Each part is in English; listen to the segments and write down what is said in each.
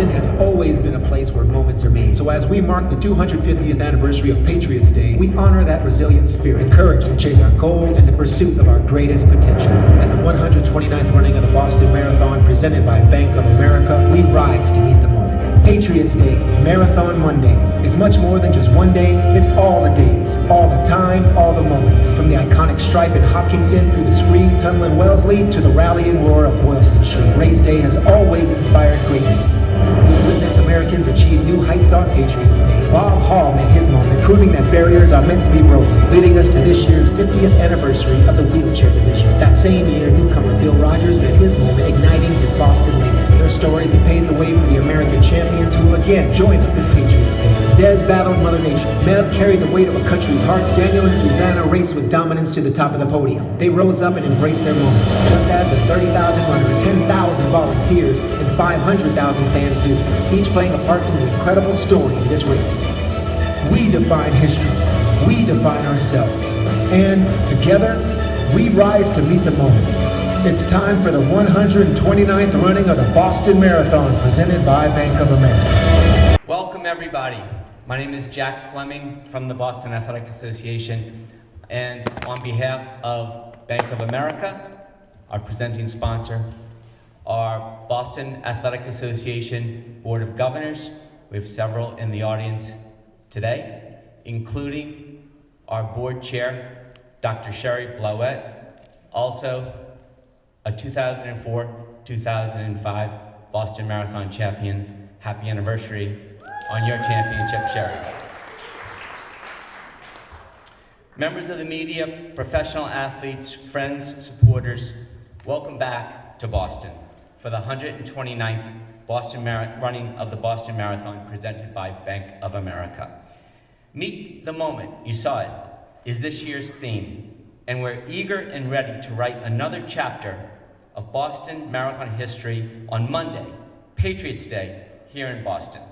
Boston has always been a place where moments are made. So as we mark the 250th anniversary of Patriots Day, we honor that resilient spirit, encouraged to chase our goals in the pursuit of our greatest potential. At the 129th running of the Boston Marathon, presented by Bank of America, we rise to meet the moment. Patriots Day, Marathon Monday, is much more than just one day. It's all the days, all the time, all the moments. From the iconic stripe in Hopkinton, through the screen tunnel in Wellesley, to the rallying roar of Boylston Street, Race Day has always inspired greatness. We witness Americans achieve new heights on Patriots Day. Bob Hall met his moment, proving that barriers are meant to be broken, leading us to this year's 50th anniversary of the wheelchair division. That same year, newcomer Bill Rogers met his moment, igniting his Boston legacy. Their stories have paved the way for the American champions who will again join us this Patriots Day. Des battled Mother Nature. Meb carried the weight of a country's hearts. Daniel and Susanna raced with dominance to the top of the podium. They rose up and embraced their moment, just as the 30,000 runners, 10,000 volunteers, and 500,000 fans do, each playing a part in the incredible story in this race. We define history. We define ourselves. And together, we rise to meet the moment. It's time for the 129th running of the Boston Marathon, presented by Bank of America. Welcome, everybody. My name is Jack Fleming from the Boston Athletic Association, and on behalf of Bank of America, our presenting sponsor, our Boston Athletic Association Board of Governors, we have several in the audience today, including our board chair, Dr. Sherry Blowett, also a 2004-2005 Boston Marathon champion. Happy anniversary on your championship, Sherry. Members of the media, professional athletes, friends, supporters, welcome back to Boston for the 129th running of the Boston Marathon, presented by Bank of America. Meet the moment, you saw it, is this year's theme, and we're eager and ready to write another chapter of Boston Marathon history on Monday, Patriots Day, here in Boston.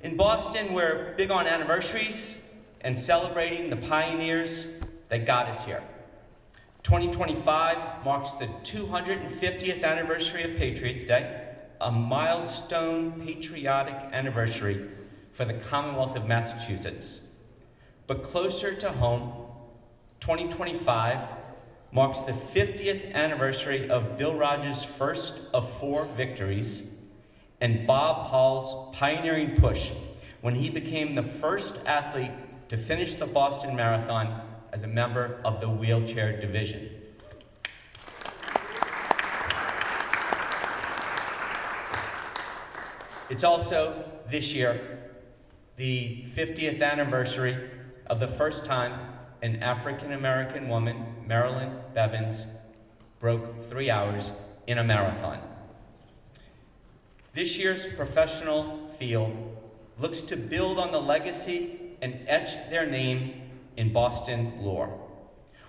In Boston, we're big on anniversaries and celebrating the pioneers that got us here. 2025 marks the 250th anniversary of Patriots Day, a milestone patriotic anniversary for the Commonwealth of Massachusetts. But closer to home, 2025 marks the 50th anniversary of Bill Rogers' first of 4 victories and Bob Hall's pioneering push when he became the first athlete to finish the Boston Marathon as a member of the wheelchair division. It's also, this year, the 50th anniversary of the first time an African-American woman, Marilyn Bevins, broke 3 hours in a marathon. This year's professional field looks to build on the legacy and etch their name in Boston lore.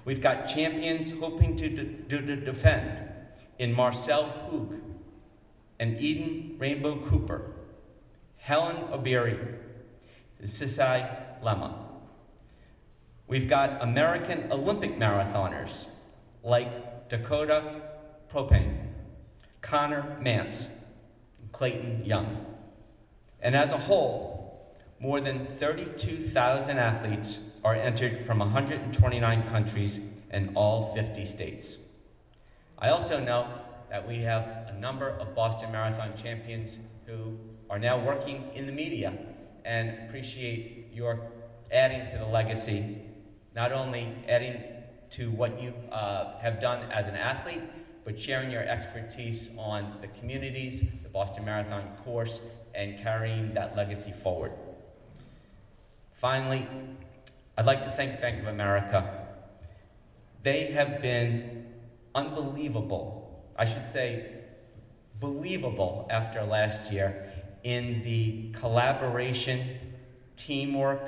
We've got champions hoping to defend in Marcel Hoog and Eden Rainbow Cooper, Helen Obiri, Sisai Lemma. We've got American Olympic marathoners like Dakota Propane, Connor Mance, and Clayton Young. And as a whole, more than 32,000 athletes are entered from 129 countries and all 50 states. I also know that we have a number of Boston Marathon champions who are now working in the media, and appreciate your adding to the legacy, not only adding to what you have done as an athlete, but sharing your expertise on the communities, the Boston Marathon course, and carrying that legacy forward. Finally, I'd like to thank Bank of America. They have been unbelievable, I should say believable after last year, in the collaboration, teamwork,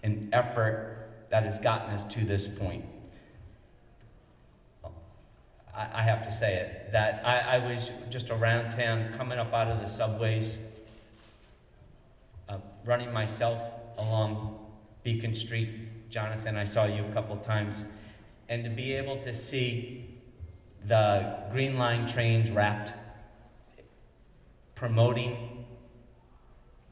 and effort that has gotten us to this point. I have to say it, that I was just around town, coming up out of the subways, running myself along Beacon Street. Jonathan, I saw you a couple times. And to be able to see the Green Line trains wrapped promoting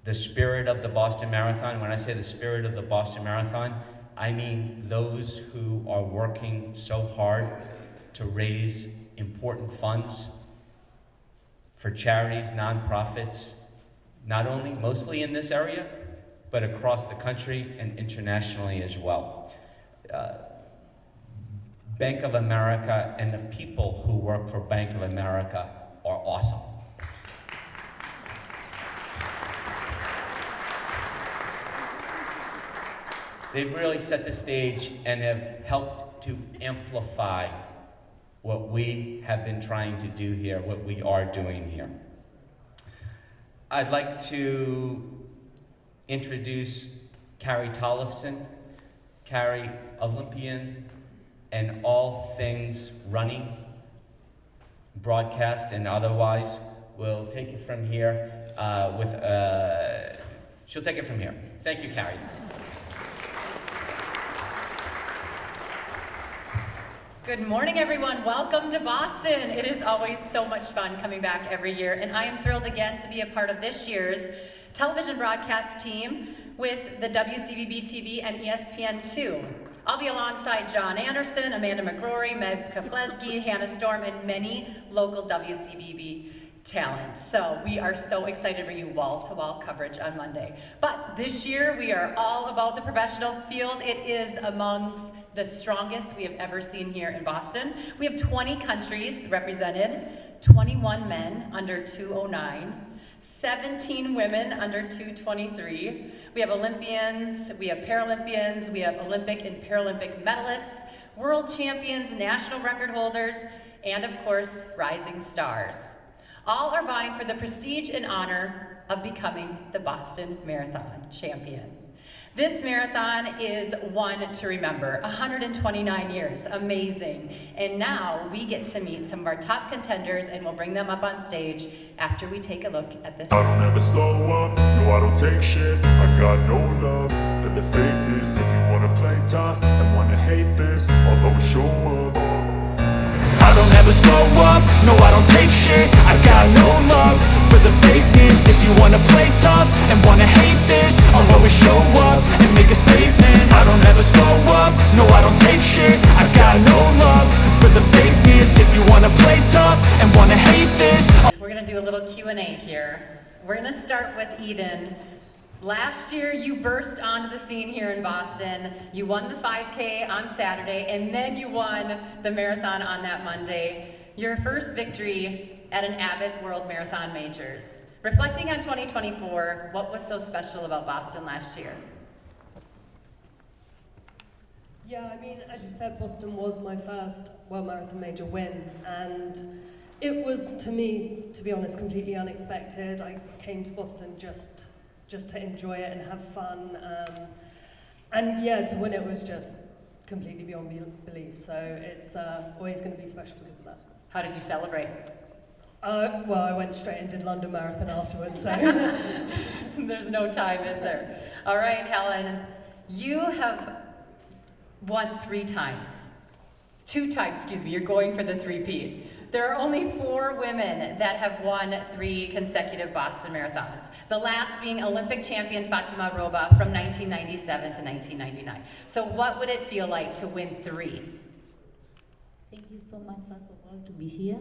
the spirit of the Boston Marathon. When I say the spirit of the Boston Marathon, I mean those who are working so hard to raise important funds for charities, nonprofits, not only mostly in this area, but across the country and internationally as well. Bank of America and the people who work for Bank of America are awesome. They've really set the stage and have helped to amplify what we have been trying to do here, what we are doing here. I'd like to introduce Carrie Tollefson. Carrie, Olympian and all things running, broadcast and otherwise, will take it from here she'll take it from here. Thank you, Carrie. Good morning, everyone. Welcome to Boston. It is always so much fun coming back every year, and I am thrilled again to be a part of this year's television broadcast team with the WCVB TV and ESPN2. I'll be alongside John Anderson, Amanda McGrory, Meg Kaflesky, Hannah Storm, and many local WCVB talent. So we are so excited for you wall-to-wall coverage on Monday. But this year we are all about the professional field. It is amongst the strongest we have ever seen here in Boston. We have 20 countries represented, 21 men under 209, 17 women under 223. We have Olympians, we have Paralympians, we have Olympic and Paralympic medalists, world champions, national record holders, and of course, rising stars. All are vying for the prestige and honor of becoming the Boston Marathon champion. This marathon is one to remember, 129 years, amazing. And now we get to meet some of our top contenders, and we'll bring them up on stage after we take a look at this. I don't ever slow up, no I don't take shit. I got no love for the fakeness. If you wanna play tough and wanna hate this, I'll always show up. I don't ever slow up, no I don't take shit. I got no love for the fakeness. If you wanna play tough and wanna hate this, I'll always show up and make a statement. I don't ever slow up, no I don't take shit. I got no love for the fakeness. If you wanna play tough and wanna hate this. We're gonna do a little Q&A here. We're gonna start with Eden. Last year, you burst onto the scene here in Boston. You won the 5K on Saturday, and then you won the marathon on that Monday. Your first victory at an Abbott World Marathon Majors. Reflecting on 2024, what was so special about Boston last year? Yeah, I mean, as you said, Boston was my first World Marathon Major win, and it was, to me, to be honest, completely unexpected. I came to Boston just to enjoy it and have fun, and yeah, to win it was just completely beyond belief. So it's always going to be special because of that. How did you celebrate? Well, I went straight and did London Marathon afterwards. So There's no time, is there? All right, Helen, you have won 3 times. 2 times, excuse me, you're going for the three-peat. There are only 4 women that have won 3 consecutive Boston Marathons. The last being Olympic champion Fatima Roba from 1997 to 1999. So what would it feel like to win 3? Thank you so much, first of all, to be here.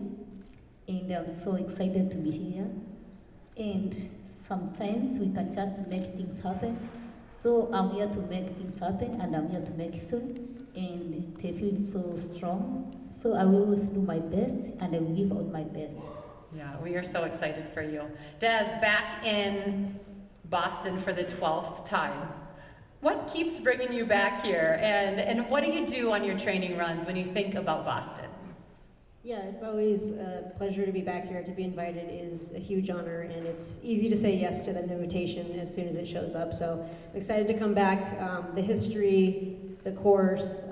And I'm so excited to be here. And sometimes we can just make things happen. So I'm here to make things happen, and I'm here to make it soon. And they feel so strong. So I will always do my best, and I will give out my best. Yeah, we are so excited for you. Des, back in Boston for the 12th time. What keeps bringing you back here? And what do you do on your training runs when you think about Boston? Yeah, it's always a pleasure to be back here. To be invited is a huge honor, and it's easy to say yes to that invitation as soon as it shows up. So I'm excited to come back. The history, the course,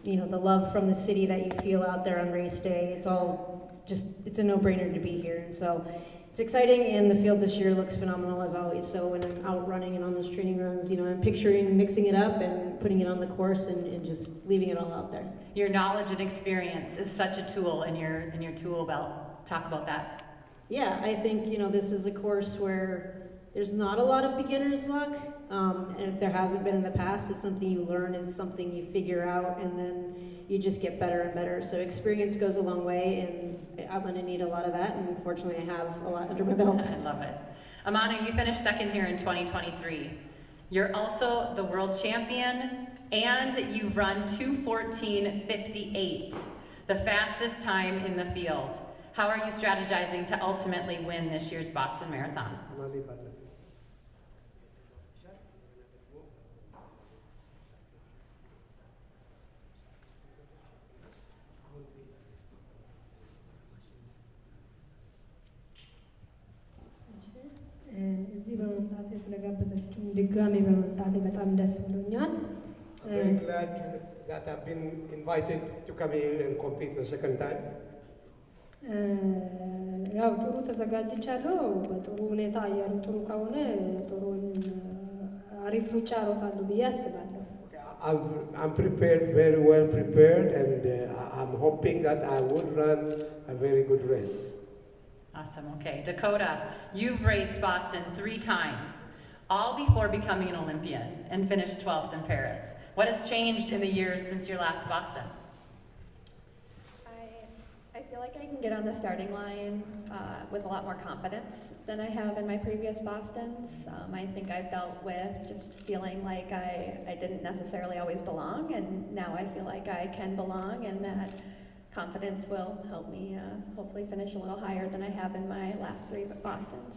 the love from the city that you feel out there on race day, it's all just, it's a no-brainer to be here. And so it's exciting, and the field this year looks phenomenal as always. So when I'm out running and on those training runs, I'm picturing mixing it up and putting it on the course and just leaving it all out there. Your knowledge and experience is such a tool in your tool belt. Talk about that. yeah, I think, this is a course where there's not a lot of beginner's luck. And if there hasn't been in the past, it's something you learn, it's something you figure out, and then you just get better and better. So experience goes a long way, and I'm going to need a lot of that, and fortunately I have a lot under my belt. I love it. Amana, you finished second here in 2023. You're also the world champion, and you've run 2:14.58, the fastest time in the field. How are you strategizing to ultimately win this year's Boston Marathon? እዚህ በመምጣቴ ስለጋበዘችኝ ድጋሜ በመምጣቴ በጣም ደስ ብሎኛል። I'm very glad that I've been invited to come in and compete the second time. ያው ጥሩ ተዘጋጅቻለሁ። በጥሩ ሁኔታ አየሩ ጥሩ ከሆነ ጥሩን አሪፍ ሩጫ እሮጣለሁ ብዬ አስባለሁ። I'm prepared, very well prepared, and I'm hoping that I would run a very good race. Awesome. Okay. Dakota, you've raced Boston 3 times, all before becoming an Olympian, and finished 12th in Paris. What has changed in the years since your last Boston? I feel like I can get on the starting line with a lot more confidence than I have in my previous Bostons. I think I've dealt with just feeling like I didn't necessarily always belong, and now I feel like I can belong, and that confidence will help me hopefully finish a little higher than I have in my last 3 Bostons.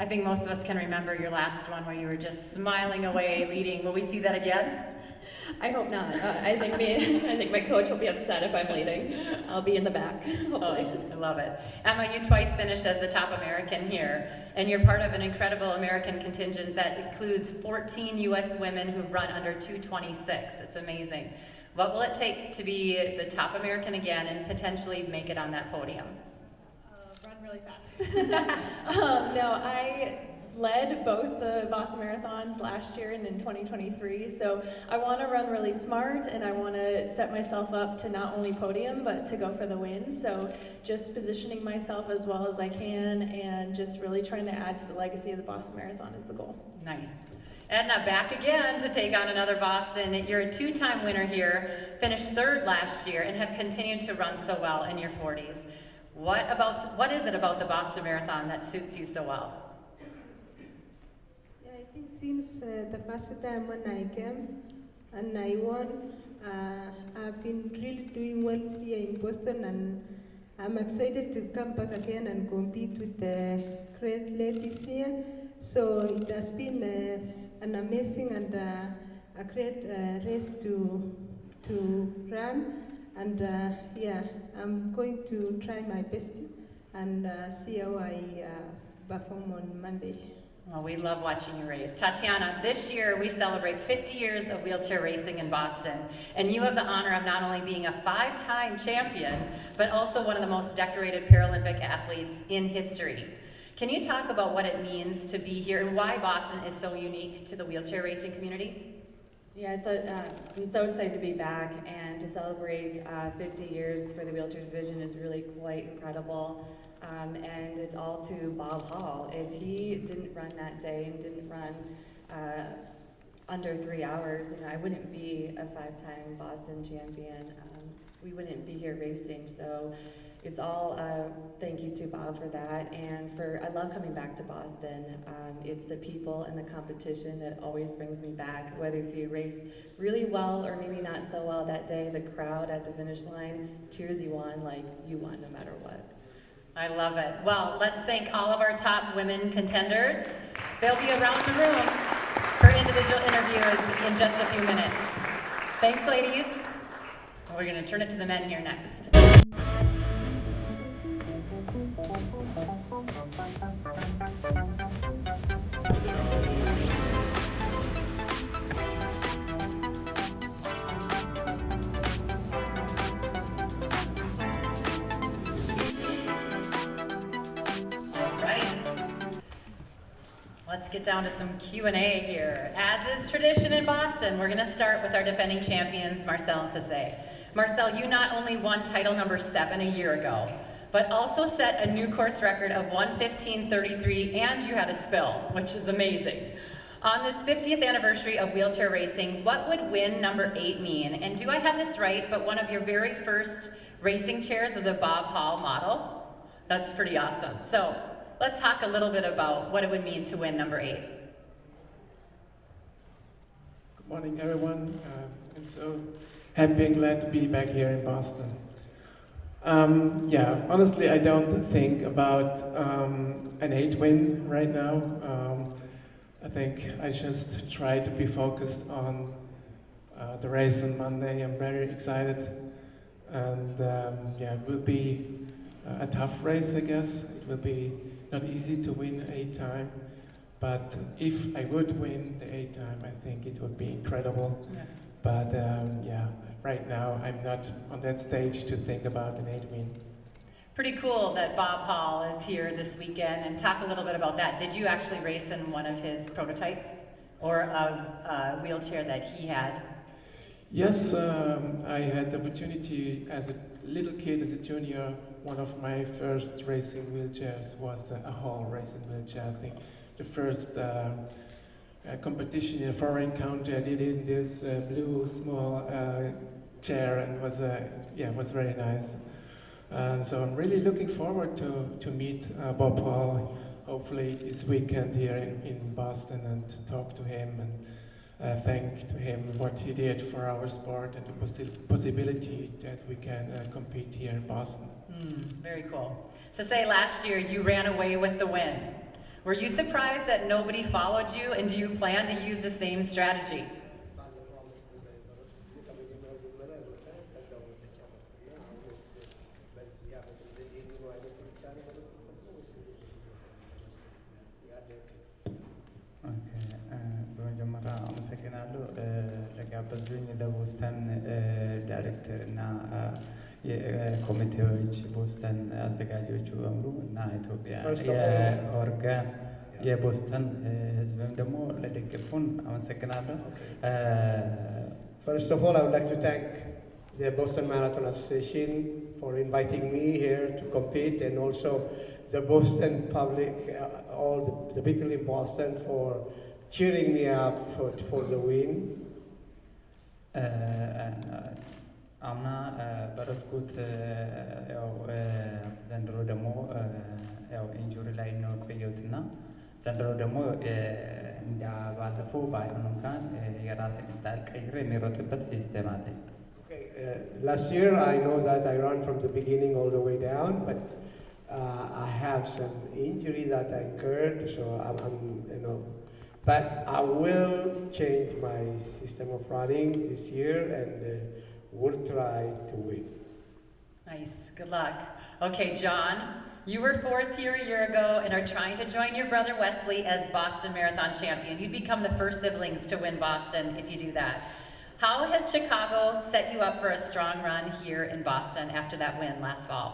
I think most of us can remember your last one where you were just smiling away leading. Will we see that again? I hope not. I think my coach will be upset if I'm leading. I'll be in the back, hopefully. Oh, I love it. Emma, you twice finished as the top American here, and you're part of an incredible American contingent that includes 14 U.S. women who've run under 2:26. It's amazing. What will it take to be the top American again and potentially make it on that podium? Run really fast. No, I led both the Boston Marathons last year and in 2023, so I want to run really smart, and I want to set myself up to not only podium but to go for the win. So just positioning myself as well as I can and just really trying to add to the legacy of the Boston Marathon is the goal. Nice. Edna, back again to take on another Boston. You're a 2-time winner here, finished 3rd last year, and have continued to run so well in your 40s. What is it about the Boston Marathon that suits you so well? Yeah, I think since the first time when I came and I won, I've been really doing well here in Boston, and I'm excited to come back again and compete with the great ladies here. So it has been an amazing and a great race to run, and yeah, I'm going to try my best and see how I perform on Monday. Well, we love watching you race. Tatiana, this year we celebrate 50 years of wheelchair racing in Boston, and you have the honor of not only being a 5-time champion, but also one of the most decorated Paralympic athletes in history. Can you talk about what it means to be here and why Boston is so unique to the wheelchair racing community? Yeah, I'm so excited to be back, and to celebrate 50 years for the wheelchair division is really quite incredible. And it's all to Bob Hall. If he didn't run that day and didn't run under 3 hours, I wouldn't be a 5-time Boston champion. We wouldn't be here racing. So it's all thank you to Bob for that, and I love coming back to Boston. It's the people and the competition that always brings me back. Whether if you race really well or maybe not so well that day, the crowd at the finish line cheers you on like you won no matter what. I love it. Well, let's thank all of our top women contenders. They'll be around the room for individual interviews in just a few minutes. Thanks, ladies. We're going to turn it to the men here next. Let's get down to some Q&A here. As is tradition in Boston, we're going to start with our defending champions, Marcel and Cissé. Marcel, you not only won title number 7 a year ago, but also set a new course record of 1:15:33, and you had a spill, which is amazing. On this 50th anniversary of wheelchair racing, what would win number 8 mean? And do I have this right, but one of your very first racing chairs was a Bob Hall model? That's pretty awesome. So let's talk a little bit about what it would mean to win number 8. Good morning, everyone. I'm so happy and glad to be back here in Boston. Honestly, I don't think about an 8 win right now. I think I just try to be focused on the race on Monday. I'm very excited, and it will be a tough race, I guess. It will be not easy to win 8 time, but if I would win the 8 time, I think it would be incredible. Yeah. But right now I'm not on that stage to think about an 8 win. Pretty cool that Bob Hall is here this weekend, and talk a little bit about that. Did you actually race in one of his prototypes or a wheelchair that he had? Yes, I had the opportunity as a little kid, as a junior. One of my first racing wheelchairs was a Hall racing wheelchair. I think the first competition in a foreign country, I did it in this blue small chair, and was very nice. So I'm really looking forward to meet Bob Hall, hopefully this weekend here in Boston, and to talk to him and thank to him what he did for our sport and the possibility that we can compete here in Boston. Very cool. So say last year you ran away with the win. Were you surprised that nobody followed you, and do you plan to use the same strategy? በመጀመሪያ አመሰግናለሁ ለጋበዙኝ ለቦስተን ዳይሬክተር እና የኮሚቴዎች ቦስተን አዘጋጆቹ በሙሉ እና ኢትዮጵያ የኦርጋን የቦስተን ህዝብም ደግሞ ለደገፉን አመሰግናለሁ። First of all, I would like to thank the Boston Marathon Association for inviting me here to compete, and also the Boston public, all the people in Boston for cheering me up for the win. አምና በረትኩት ያው ዘንድሮ ደግሞ ያው ኢንጁሪ ላይ ነው ቆየሁትና ዘንድሮ ደግሞ እንደ ባለፈው ባይሆን እንኳን የራሴን ስታይል ቀይሬ የሚሮጥበት ሲስተም አለኝ። Last year I know that I ran from the beginning all the way down, but I have some injury that I incurred, so I'm but I will change my system of running this year and will try to win. Nice, good luck. Okay, John, you were 4th here a year ago and are trying to join your brother Wesley as Boston Marathon champion. You'd become the first siblings to win Boston if you do that. How has Chicago set you up for a strong run here in Boston after that win last fall?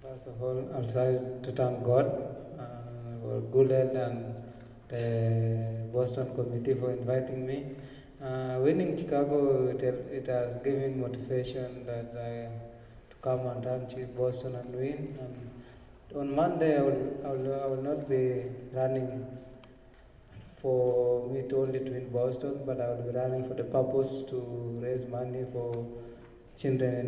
First of all, I'll say to thank God for good health and the Boston committee for inviting me. Winning Chicago, it has given motivation that to come and run Boston and win. And on Monday, I will not be running for me to only to win Boston, but I will be running for the purpose to raise money for children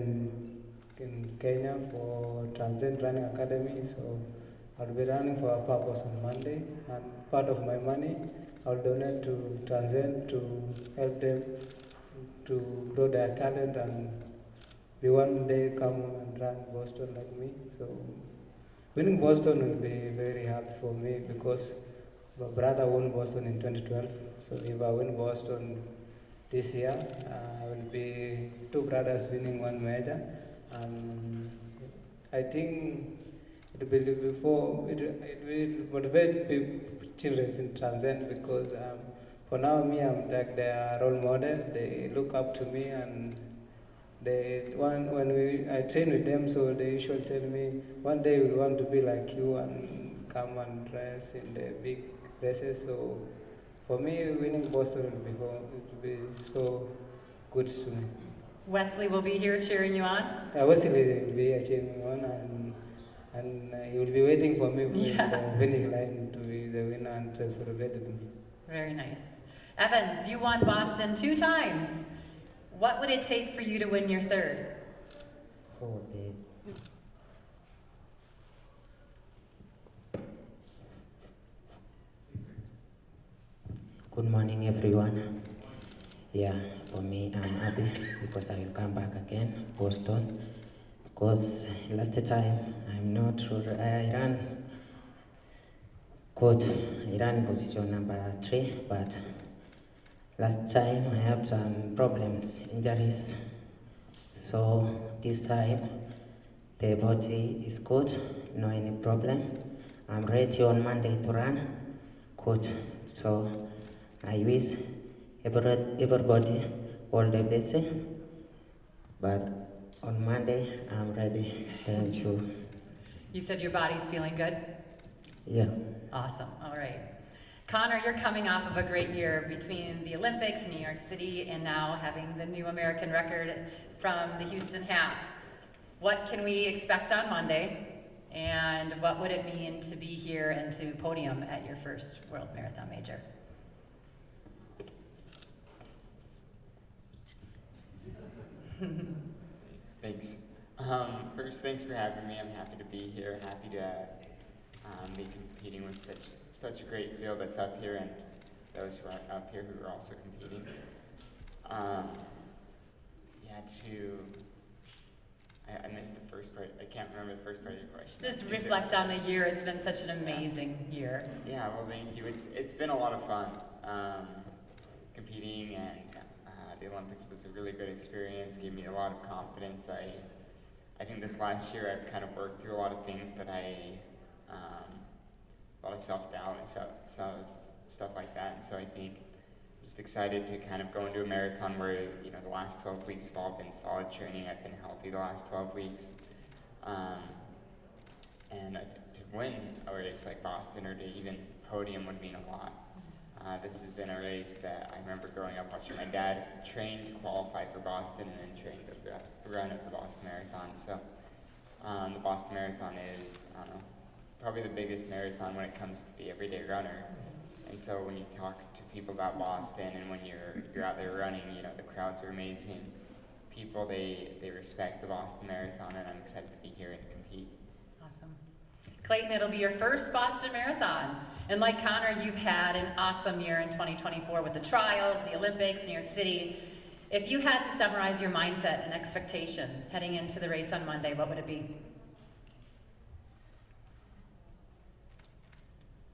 in Kenya for Transcend Running Academy. So I'll be running for a purpose on Monday, and part of my money I'll donate to Transcend to help them to grow their talent and be one day come and run Boston like me. So winning Boston will be very happy for me because my brother won Boston in 2012. So if I win Boston this year, I will be 2 brothers winning 1 major, and I think it will motivate children in Transcend because for now I'm like their role model. They look up to me, and when I train with them, so they usually tell me one day we want to be like you and come and race in the big races. So for me, winning Boston will be so good to me. Wesley will be here cheering you on. Wesley will be cheering me on, and he will be waiting for me in the finish line to be the winner and to celebrate with me. Very nice. Evans, you won Boston 2 times. What would it take for you to win your third? Good morning, everyone. Yeah, for me, I'm happy because I will come back again, Boston. Because last time I'm not sure I ran good. I ran position number 3, but last time I had some problems, injuries. So this time the body is good, no any problem. I'm ready on Monday to run. Good. So I wish everybody all the best. But on Monday, I'm ready. Thank you. You said your body's feeling good? Yeah. Awesome. All right. Connor, you're coming off of a great year between the Olympics, New York City, and now having the new American record from the Houston half. What can we expect on Monday? And what would it mean to be here and to podium at your first World Marathon Major? Thanks. First, thanks for having me. I'm happy to be here. Happy to be competing with such a great field that's up here, and those who are up here who are also competing. I missed the first part. I can't remember the first part of your question. Just reflect on the year. It's been such an amazing year. Yeah, well, thank you. It's been a lot of fun competing, and the Olympics was a really good experience. Gave me a lot of confidence. I think this last year I've kind of worked through a lot of things that a lot of self-doubt and stuff like that. And so I think I'm just excited to kind of go into a marathon where, the last 12 weeks have all been solid training. I've been healthy the last 12 weeks. And to win a race like Boston or to even podium would mean a lot. This has been a race that I remember growing up watching my dad train to qualify for Boston and then train to run at the Boston Marathon. So the Boston Marathon is probably the biggest marathon when it comes to the everyday runner. And so when you talk to people about Boston and when you're out there running, the crowds are amazing. People, they respect the Boston Marathon, and I'm excited to be here and compete. Awesome. Clayton, it'll be your first Boston Marathon. And like Connor, you've had an awesome year in 2024 with the trials, the Olympics, New York City. If you had to summarize your mindset and expectation heading into the race on Monday, what would it be?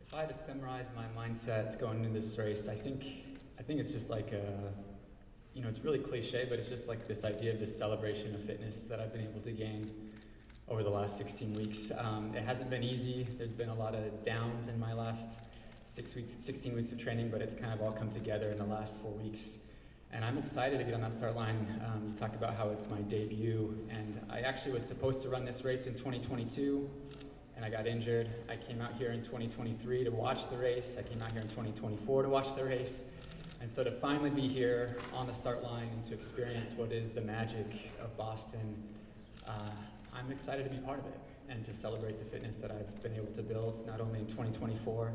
If I had to summarize my mindset going into this race, I think it's just like it's really cliche, but it's just like this idea of this celebration of fitness that I've been able to gain over the last 16 weeks. It hasn't been easy. There's been a lot of downs in my last 16 weeks of training, but it's kind of all come together in the last 4 weeks. And I'm excited to get on that start line. You talk about how it's my debut, and I actually was supposed to run this race in 2022, and I got injured. I came out here in 2023 to watch the race. I came out here in 2024 to watch the race. And so to finally be here on the start line and to experience what is the magic of Boston, I'm excited to be part of it and to celebrate the fitness that I've been able to build, not only in 2024,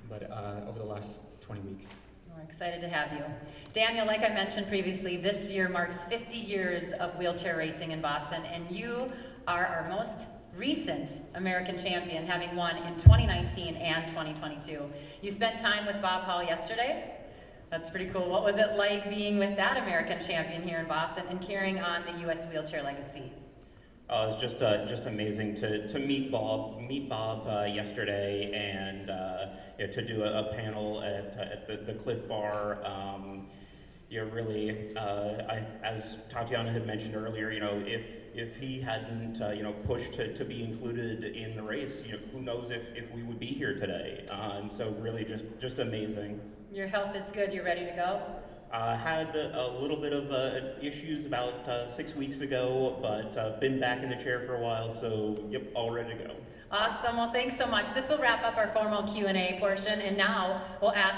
but over the last 20 weeks. We're excited to have you. Daniel, like I mentioned previously, this year marks 50 years of wheelchair racing in Boston, and you are our most recent American champion, having won in 2019 and 2022. You spent time with Bob Hall yesterday. That's pretty cool. What was it like being with that American champion here in Boston and carrying on the U.S. wheelchair legacy? It was just amazing to meet Bob yesterday and to do a panel at the Cliff Bar. Really, as Tatiana had mentioned earlier, if he hadn't pushed to be included in the race, who knows if we would be here today. And so really just amazing. Your health is good. You're ready to go? Had a little bit of issues about 6 weeks ago, but been back in the chair for a while, so yep, all ready to go. Awesome. Well, thanks so much. This will wrap up our formal Q&A portion, and now we'll ask